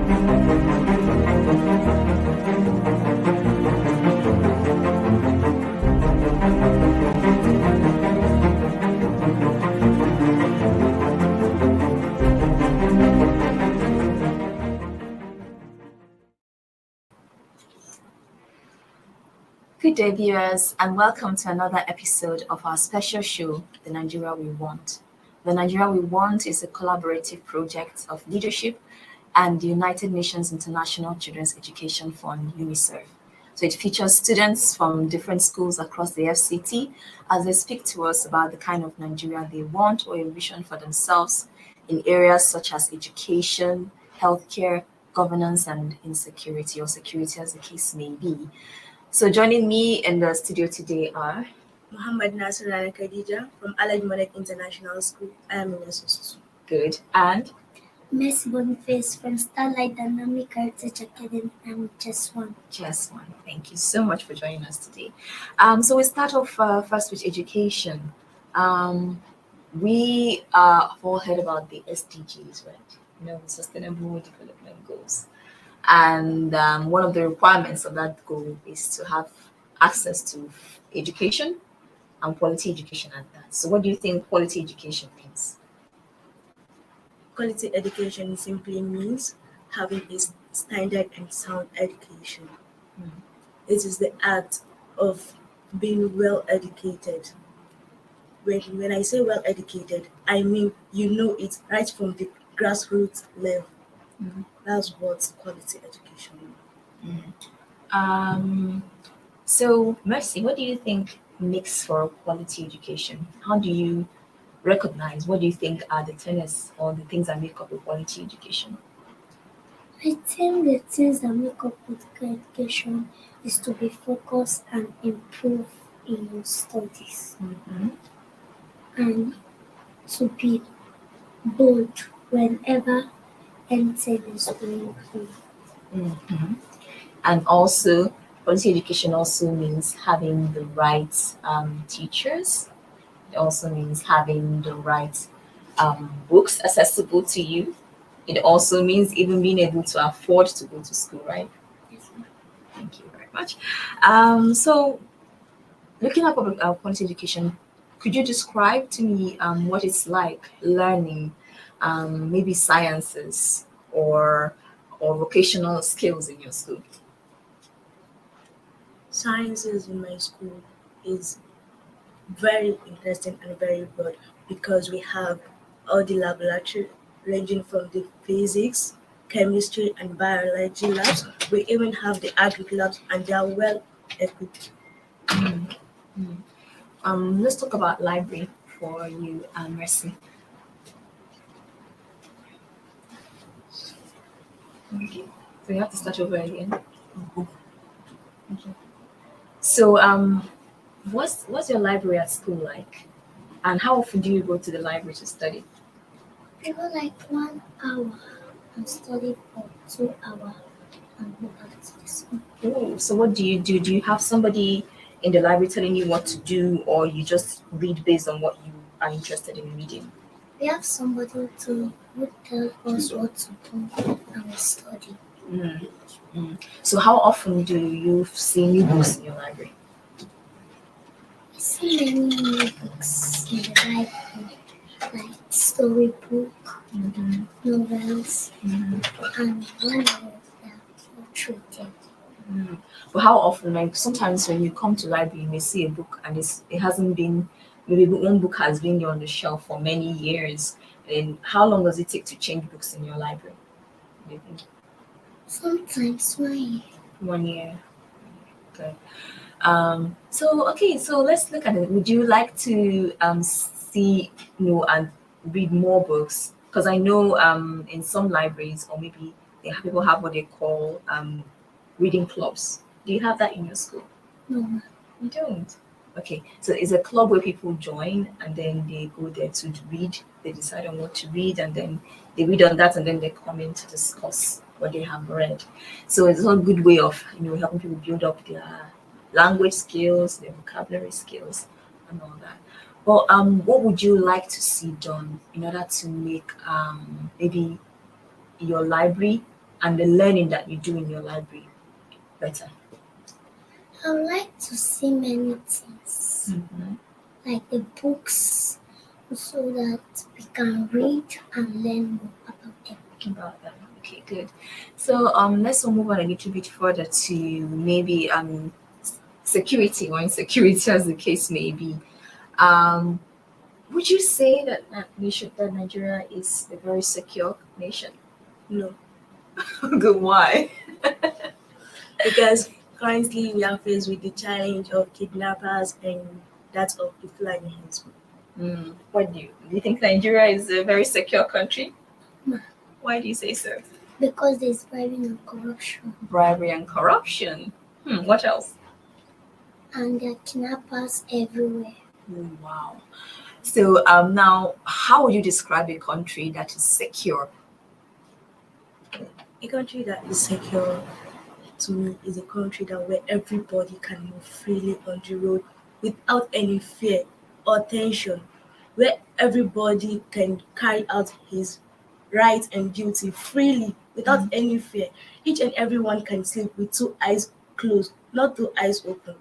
Good day, viewers, and welcome to another episode of our special show, The Nigeria We Want. The Nigeria We Want is a collaborative project of leadership and the United Nations International Children's Education Fund, UNICEF. So it features students from different schools across the FCT as they speak to us about the kind of Nigeria they want or a vision for themselves in areas such as education, healthcare, governance, and insecurity, or security as the case may be. So joining me in the studio today are Muhammad Nasir and Khadija from Allied Monarch International School. I am in SS2. Good, and Messi Boniface from Starlight Dynamic Heritage Academy. I'm just one. Thank you so much for joining us today. So we start off first with education. We have all heard about the SDGs, right? The Sustainable Development Goals. And one of the requirements of that goal is to have access to education and quality education at that. So what do you think quality education means? Quality education simply means having a standard and sound education. It is the art of being well educated. When I say well educated, I mean you know it right from the grassroots level. That's what quality education is. So Mercy, what do you think makes for quality education? How do you recognize, what do you think are the tenets or the things that make up a quality education? I think the things that make up quality education is to be focused and improve in your studies. And to be bold whenever anything is going on. And also, quality education also means having the right teachers. It also means having the right books accessible to you. It also means even being able to afford to go to school, right? Yes. Thank you very much. So, looking at quality education, could you describe to me what it's like learning maybe sciences or vocational skills in your school? Sciences in my school is very interesting and very broad because we have all the laboratory ranging from the physics, chemistry, and biology labs. We even have the agric labs, and they are well equipped. Let's talk about library for you, Mercy. Okay. So you have to start over again. Okay. So what's your library at school like? And how often do you go to the library to study? I go like 1 hour and study for 2 hours and go back to the school. Oh, so what do you do? Do you have somebody in the library telling you what to do, or you just read based on what you are interested in reading? We have somebody who tell us what to do and we study. So how often do you see new books in your library? I see many new books in the library, like storybook, novels, and one of them portraited. But how often? Like sometimes when you come to library, you may see a book and it hasn't been, maybe one book has been there on the shelf for many years. And how long does it take to change books in your library? Do you think? Sometimes 1 year. 1 year. Okay. So let's look at it. Would you like to see, and read more books? Because I know in some libraries, or maybe people have what they call reading clubs. Do you have that in your school? No. You don't. Okay, so it's a club where people join and then they go there to read. They decide on what to read and then they read on that and then they come in to discuss what they have read. So it's a good way of helping people build up their language skills, their vocabulary skills, and all that. But what would you like to see done in order to make maybe your library and the learning that you do in your library better? I would like to see many things, like the books, so that we can read and learn more about them. About that. Okay, good. So let's move on a little bit further to maybe security or insecurity, as the case may be. Would you say that that Nigeria is a very secure nation? No, Good. Why? because currently we are faced with the challenge of kidnappers and that of the flag enhancement. What do you think Nigeria is a very secure country? No. Why do you say so? Because there's bribery and corruption, Bribery and corruption. What else? and there are kidnappers everywhere. Wow. So now, how would you describe a country that is secure? A country that is secure to me is a country that where everybody can move freely on the road without any fear or tension, where everybody can carry out his right and duty freely without any fear. Each and everyone can sleep with two eyes closed, not two eyes open.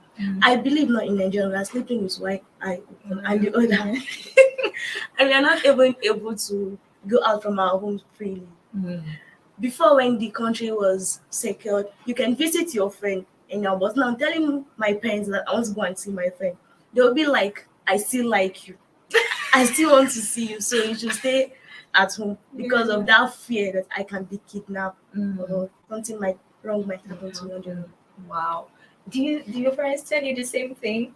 I believe not in Nigeria, we are sleeping with one eye open and the other. And we are not even able to go out from our homes freely. Before, when the country was secured, you can visit your friend in your bus. Now I'm telling my parents that I want to go and see my friend. They'll be like, I still like you. I still want to see you, so you should stay at home because of that fear that I can be kidnapped or something wrong might happen to me on the road. Wow. Do your parents tell you the same thing?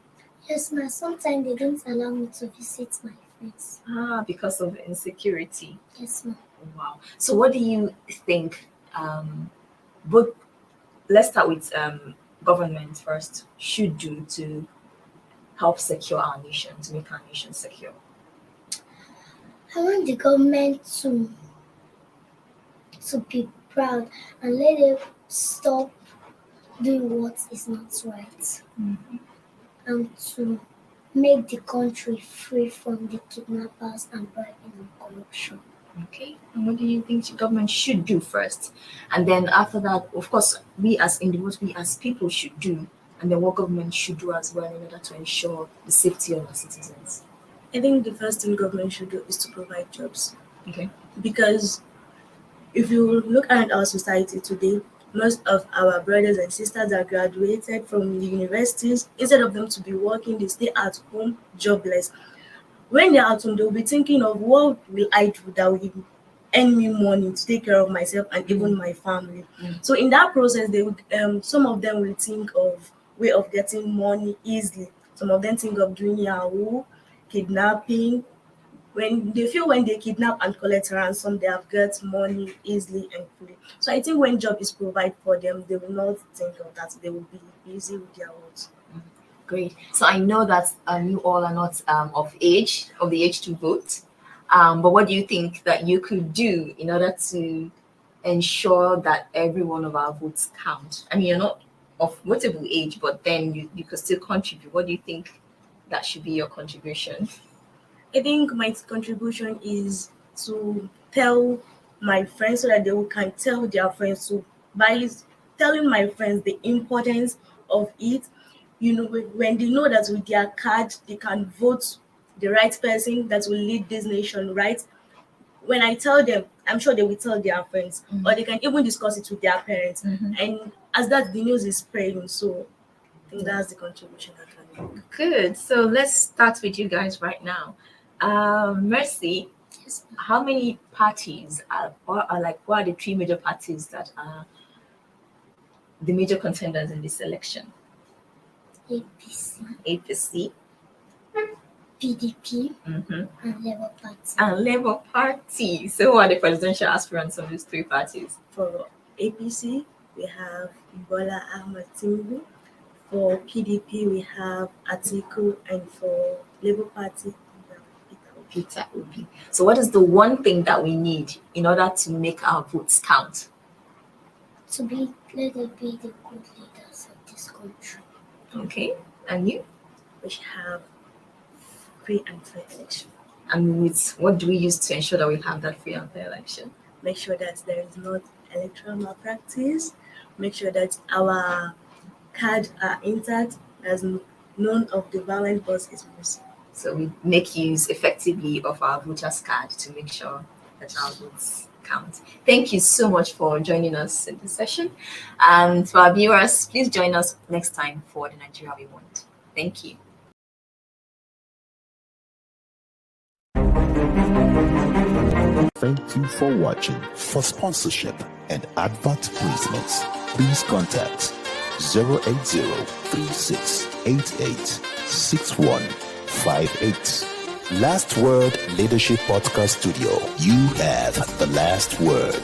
Yes, ma. Sometimes they don't allow me to visit my friends. Because of insecurity. Yes, ma. Wow. So what do you think? Both. Let's start with government first. Should do to help secure our nation, to make our nation secure. I want the government to be proud and let them stop doing what is not right, and to make the country free from the kidnappers and bribing and corruption. Okay. And what do you think the government should do first? And then after that, of course, we as individuals, we as people should do, and then what government should do as well in order to ensure the safety of our citizens. I think the first thing government should do is to provide jobs. Okay. Because if you look at our society today, most of our brothers and sisters that graduated from the universities, instead of them to be working, they stay at home jobless. When they're at home, they'll be thinking of what will I do that will earn me money to take care of myself and even my family. So in that process, they would some of them will think of way of getting money easily. Some of them think of doing Yahoo, kidnapping. When they kidnap and collect ransom, they have got money easily and free. So I think when job is provided for them, they will not think of that. They will be busy with their works. Great. So I know that you all are not of the age to vote. But what do you think that you could do in order to ensure that every one of our votes count? I mean, you're not of votable age, but then you could still contribute. What do you think that should be your contribution? I think my contribution is to tell my friends so that they can tell their friends to by telling my friends the importance of it. When they know that with their card they can vote the right person that will lead this nation, right? When I tell them, I'm sure they will tell their friends, or they can even discuss it with their parents. And as that the news is spreading, so I think that's the contribution I can make. Good. So let's start with you guys right now. Mercy, Yes, ma. how many parties what are the three major parties that are the major contenders in this election? APC, APC, PDP, and Labour Party. and Labour Party. So who are the presidential aspirants of these three parties? For APC, we have Bola Ahmed Tinubu. For PDP, we have Atiku, and for Labour Party, we have Peter Obi. So what is the one thing that we need in order to make our votes count? Let them be the good leaders of this country. Okay. And you? We should have free and fair election. And with what do we use to ensure that we have that free and fair election? Make sure that there is not electoral malpractice, make sure that our cards are intact, as none of the violent boss is missing. So we make use effectively of our voters card to make sure that our votes count. Thank you so much for joining us in this session. And for our viewers, please join us next time for the Nigeria we want. Thank you. Thank you for watching. For sponsorship and advert placements, please contact 080-3688-6158. Last Word Leadership Podcast Studio. You have the last word.